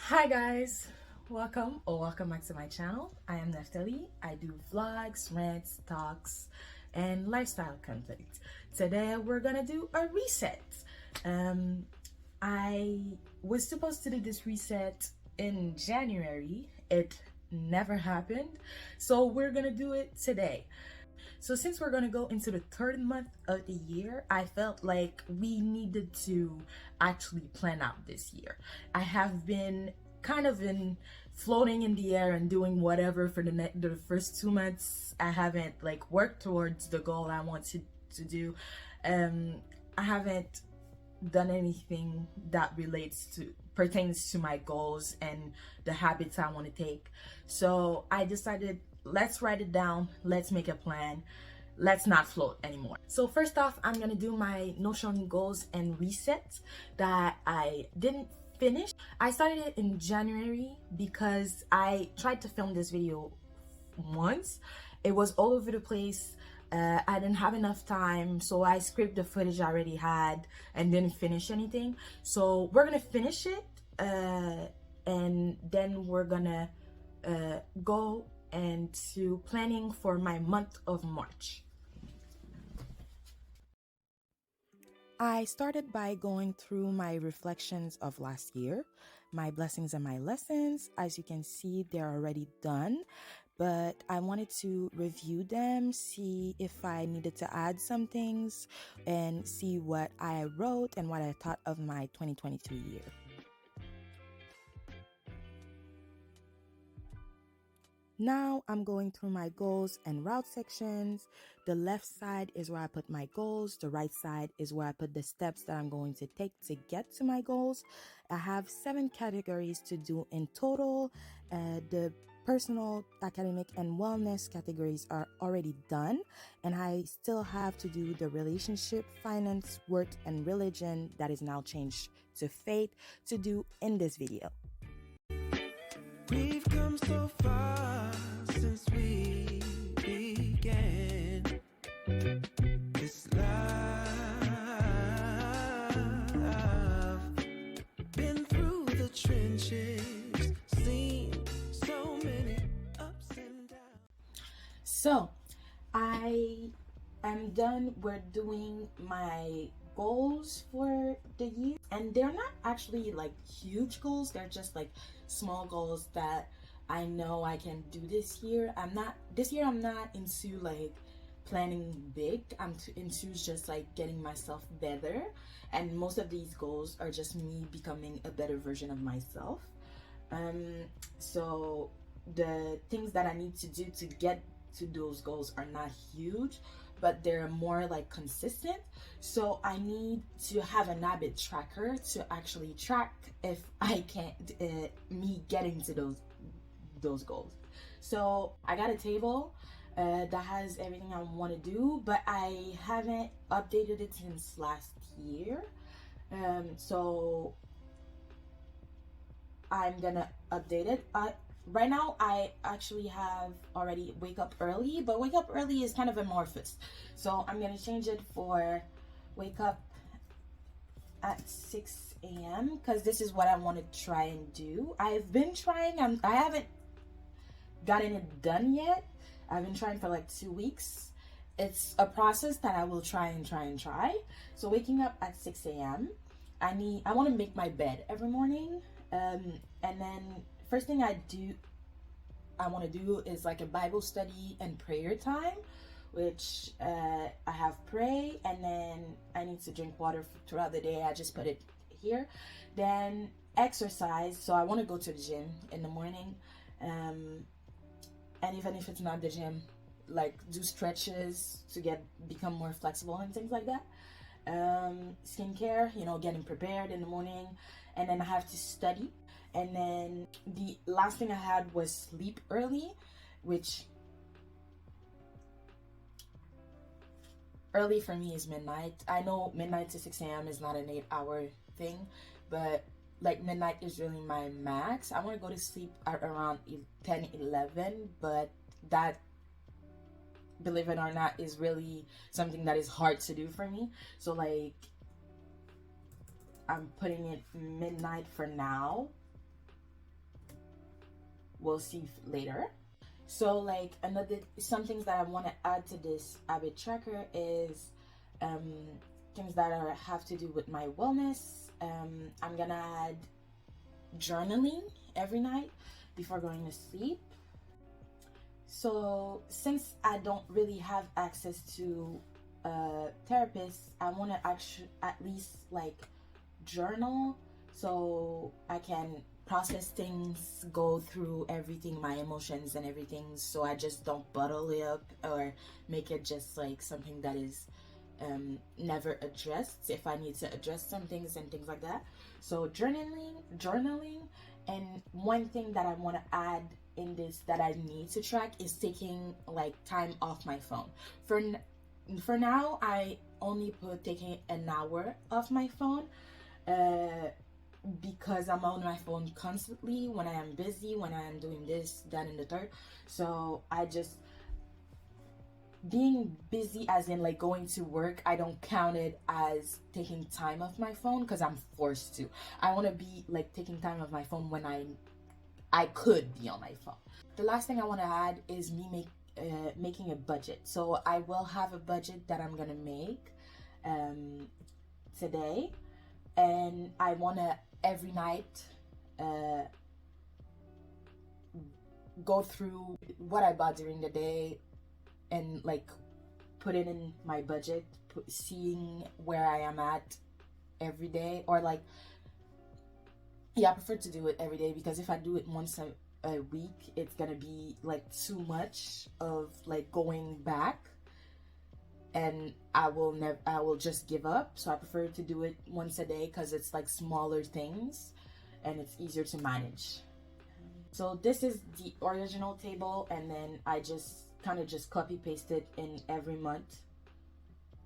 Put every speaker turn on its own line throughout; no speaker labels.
Hi guys, welcome back to my channel. I am Neftali. I do vlogs, rants, talks, and lifestyle content. Today we're gonna do a reset. I was supposed to do this reset in January. It never happened, so we're gonna do it today. So since we're gonna go into the third month of the year, I felt like we needed to actually plan out this year. I have been kind of in floating in the air and doing whatever for the first 2 months. I haven't like worked towards the goal I want to do. I haven't done anything that pertains to my goals and the habits I want to take. So I decided, let's write it down, let's make a plan, let's not float anymore. So first off, I'm gonna do my Notion goals and reset that I didn't finish. I started it in January because I tried to film this video once. It was all over the place. I didn't have enough time, so I scraped the footage I already had and didn't finish anything. So we're gonna finish it, and then we're gonna go into planning for my month of March. I started by going through my reflections of last year, my blessings and my lessons. As you can see, they're already done, but I wanted to review them, see if I needed to add some things, and see what I wrote and what I thought of my 2022 year. Now I'm going through my goals and route sections. The left side is where I put my goals. The right side is where I put the steps that I'm going to take to get to my goals. I have 7 categories to do in total. The personal, academic, and wellness categories are already done, and I still have to do the relationship, finance, work, and religion that is now changed to faith to do in this video. We've come so far since we began this love. Been through the trenches, seen so many ups and downs. So I am done. We're doing my goals for the year, and they're not actually like huge goals, they're just like small goals that I know I can do this year. I'm not into like planning big. I'm into just like getting myself better, and most of these goals are just me becoming a better version of myself. So the things that I need to do to get to those goals are not huge, but they're more like consistent. So I need to have an habit tracker to actually track if I can't me getting to those goals. So I got a table that has everything I want to do, but I haven't updated it since last year. So I'm gonna update it. Right now I actually have already wake up early, but wake up early is kind of amorphous, so I'm gonna change it for wake up at 6 a.m. because this is what I want to try and do. I've been trying, I haven't gotten it done yet. I've been trying for like 2 weeks. It's a process that I will try. So waking up at 6 a.m. I want to make my bed every morning, and then first thing I want to do is like a Bible study and prayer time, which I have pray, and then I need to drink water throughout the day. I just put it here. Then exercise. So I want to go to the gym in the morning, and even if it's not the gym, like do stretches to become more flexible and things like that. Skincare, getting prepared in the morning, and then I have to study. And then the last thing I had was sleep early, which early for me is midnight. I know midnight to 6 a.m. is not an 8-hour thing, but like midnight is really my max. I want to go to sleep at around 10, 11, but that, believe it or not, is really something that is hard to do for me. So like I'm putting it midnight for now. We'll see later. So like another, some things that I want to add to this habit tracker is things that have to do with my wellness. I'm gonna add journaling every night before going to sleep. So since I don't really have access to a therapist, I want to actually at least like journal so I can process things, go through everything, my emotions and everything, so I just don't bottle it up or make it just like something that is never addressed if I need to address some things and things like that. So journaling, and one thing that I want to add in this that I need to track is taking like time off my phone. For now, I only put taking an hour off my phone because I'm on my phone constantly when I am busy, when I am doing this, that, and the third. So I just, being busy as in like going to work, I don't count it as taking time off my phone because I'm forced to. I want to be like taking time off my phone when I could be on my phone. The last thing I want to add is me making a budget. So I will have a budget that I'm gonna make today, and I want to every night go through what I bought during the day and like put it in my budget, seeing where I am at every day. Or like, yeah, I prefer to do it every day because if I do it once a week, it's gonna be like too much of like going back, and I will just give up. So I prefer to do it once a day because it's like smaller things and it's easier to manage. So this is the original table, and then I just kind of just copy pasted in every month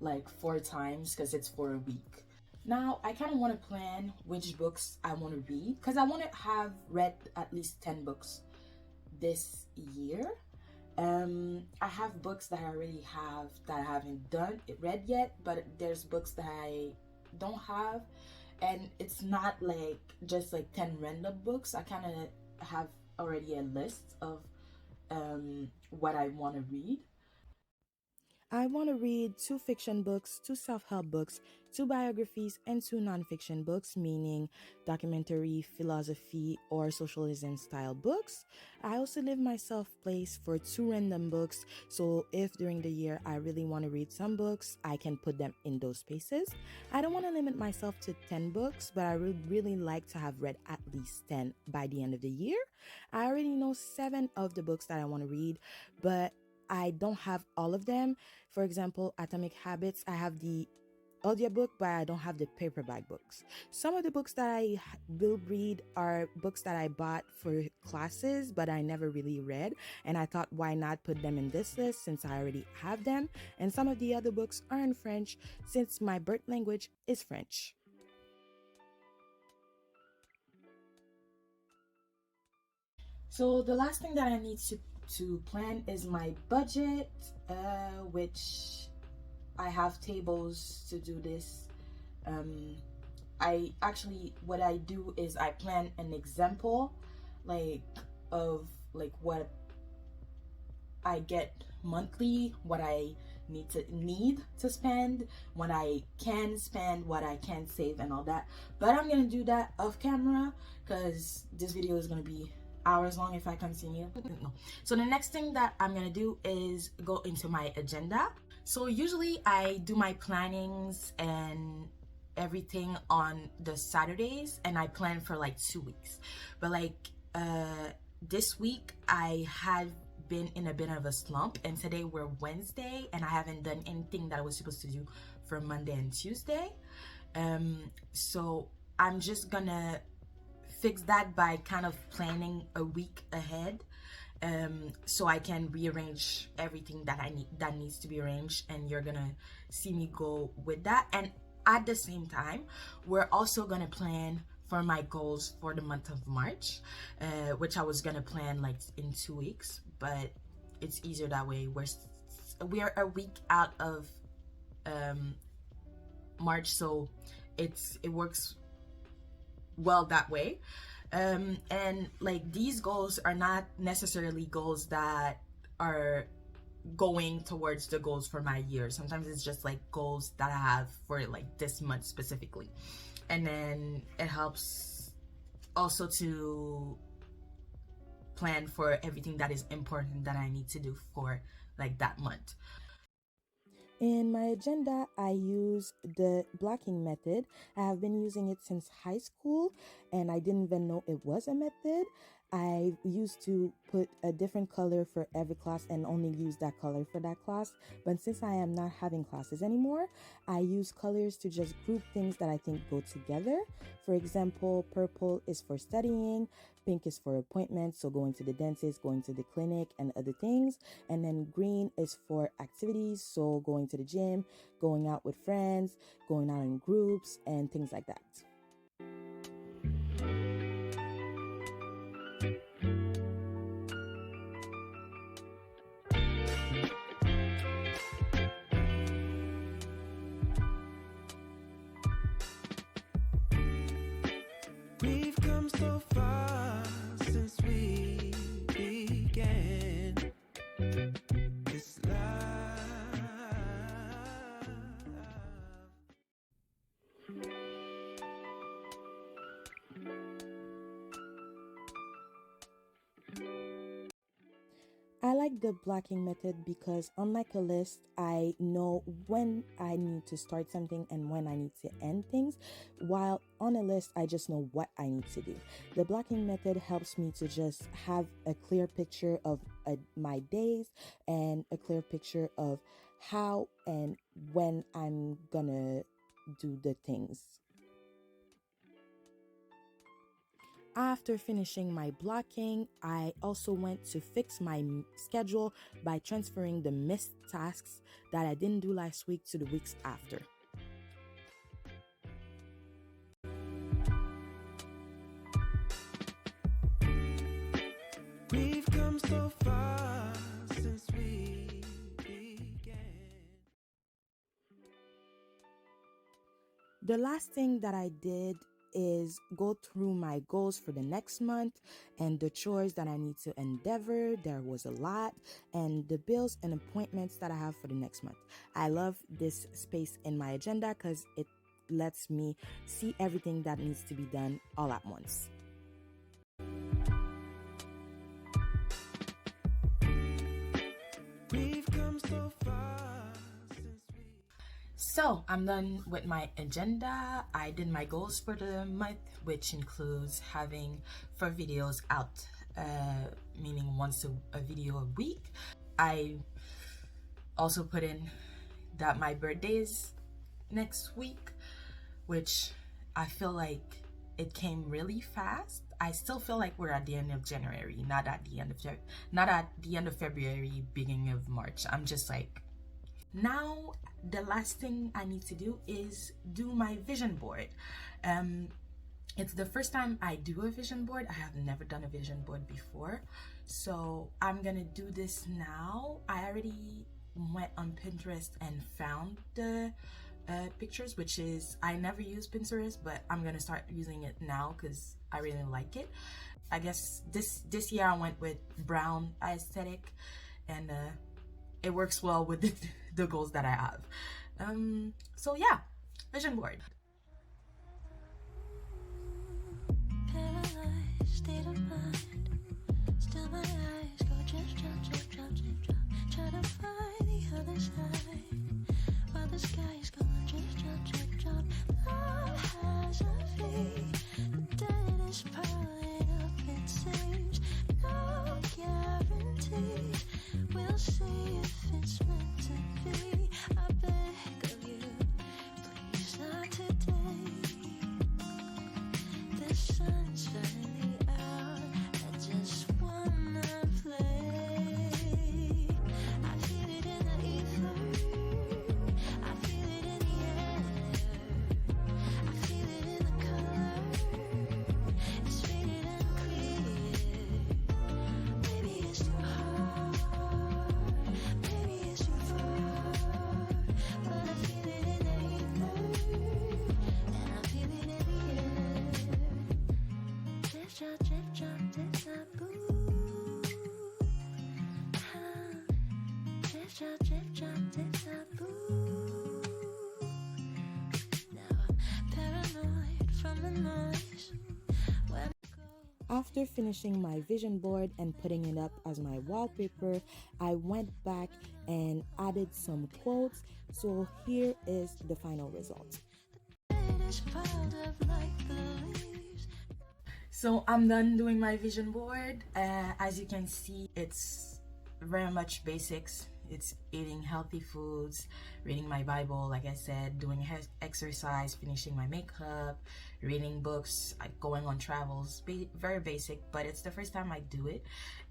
like 4 times because it's for a week. Now I kind of want to plan which books I want to read because I want to have read at least 10 books this year. I have books that I already have that I haven't read yet, but there's books that I don't have, and it's not like just like 10 random books. I kind of have already a list of what I want to read. I want to read 2 fiction books, 2 self-help books, 2 biographies, and 2 nonfiction books, meaning documentary, philosophy, or socialism style books. I also leave myself place for 2 random books, so if during the year I really want to read some books, I can put them in those spaces. I don't want to limit myself to 10 books, but I would really like to have read at least 10 by the end of the year. I already know 7 of the books that I want to read, but I don't have all of them. For example, Atomic Habits, I have the audiobook, but I don't have the paperback books. Some of the books that I will read are books that I bought for classes, but I never really read. And I thought, why not put them in this list since I already have them? And some of the other books are in French since my birth language is French. So the last thing that I need to plan is my budget, which I have tables to do this. I actually, what I do is I plan an example like of like what I get monthly, what I need to spend, what I can spend, what I can save, and all that. But I'm gonna do that off camera because this video is gonna be hours long if I continue. No. So the next thing that I'm gonna do is go into my agenda. So usually I do my plannings and everything on the Saturdays, and I plan for like 2 weeks. But like this week I have been in a bit of a slump, and today we're Wednesday and I haven't done anything that I was supposed to do for Monday and Tuesday. So I'm just gonna fix that by kind of planning a week ahead, so I can rearrange everything that needs to be arranged, and you're gonna see me go with that. And at the same time, we're also gonna plan for my goals for the month of March, which I was gonna plan like in 2 weeks, but it's easier that way. We're a week out of March, so it works well that way. And like, these goals are not necessarily goals that are going towards the goals for my year. Sometimes it's just like goals that I have for like this month specifically, and then it helps also to plan for everything that is important that I need to do for like that month. In my agenda, I use the blocking method. I have been using it since high school, and I didn't even know it was a method. I used to put a different color for every class and only use that color for that class. But since I am not having classes anymore, I use colors to just group things that I think go together. For example, purple is for studying, pink is for appointments, so going to the dentist, going to the clinic, and other things. And then green is for activities, so going to the gym, going out with friends, going out in groups, and things like that.
We've come so far since we began this life.
I like the blocking method because, unlike a list, I know when I need to start something and when I need to end things, while on a list, I just know what I need to do. The blocking method helps me to just have a clear picture of my days and a clear picture of how and when I'm gonna do the things. After finishing my blocking, I also went to fix my schedule by transferring the missed tasks that I didn't do last week to the weeks after.
We've come so far since we began.
The last thing that I did is go through my goals for the next month and the chores that I need to endeavor. There was a lot, and the bills and appointments that I have for the next month. I love this space in my agenda because it lets me see everything that needs to be done all at once.
We've come so far since we...
So I'm done with my agenda. I did my goals for the month, which includes having 4 videos out, meaning once a video a week. I also put in that my birthday is next week, which I feel like it came really fast. I still feel like we're at the end of January, not at the end of February, beginning of March. I'm just like, now the last thing I need to do is do my vision board. It's the first time I do a vision board. I have never done a vision board before, so I'm gonna do this now. I already went on Pinterest and found the pictures, which is, I never use Pinterest, but I'm gonna start using it now because I really like it. I guess this year I went with brown aesthetic, and it works well with the goals that I have. So yeah, vision board.
Paralyzed state of mind. Still my eyes go drip, drop, drip, drop, drip, drop. Try to find the other side. While the sky is going drip, drop, drip, drop. Love has a fate. The dead is piling up, it seems. No guarantees. We'll see if it's meant to be. I beg of you, please not today. The sun's shining.
after finishing my vision board and putting it up as my wallpaper, I went back and added some quotes. So here is the final result.
It is piled up like the leaves.
So I'm done doing my vision board. As you can see, it's very much basics. It's eating healthy foods, reading my Bible, like I said, doing exercise, finishing my makeup, reading books, going on travels. Very basic, but it's the first time I do it,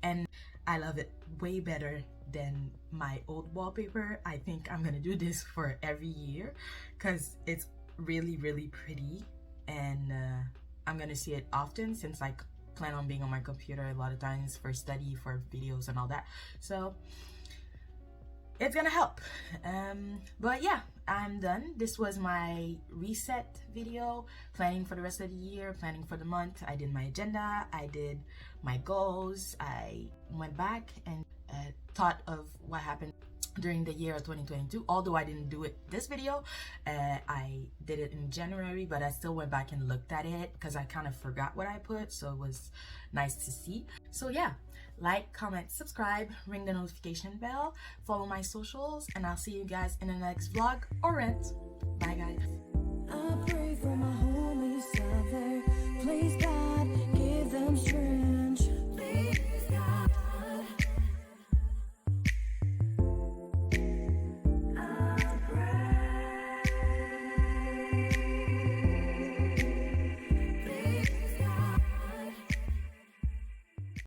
and I love it way better than my old wallpaper. I think I'm gonna do this for every year because it's really, really pretty, and I'm gonna see it often since I plan on being on my computer a lot of times for study, for videos and all that. So it's gonna help. But yeah, I'm done. This was my reset video, planning for the rest of the year, planning for the month. I did my agenda, I did my goals, I went back and thought of what happened during the year of 2022. Although I didn't do it this video, I did it in January, but I still went back and looked at it because I kind of forgot what I put, so it was nice to see. So yeah, like, comment, subscribe, ring the notification bell, follow my socials, and I'll see you guys in the next vlog or rant.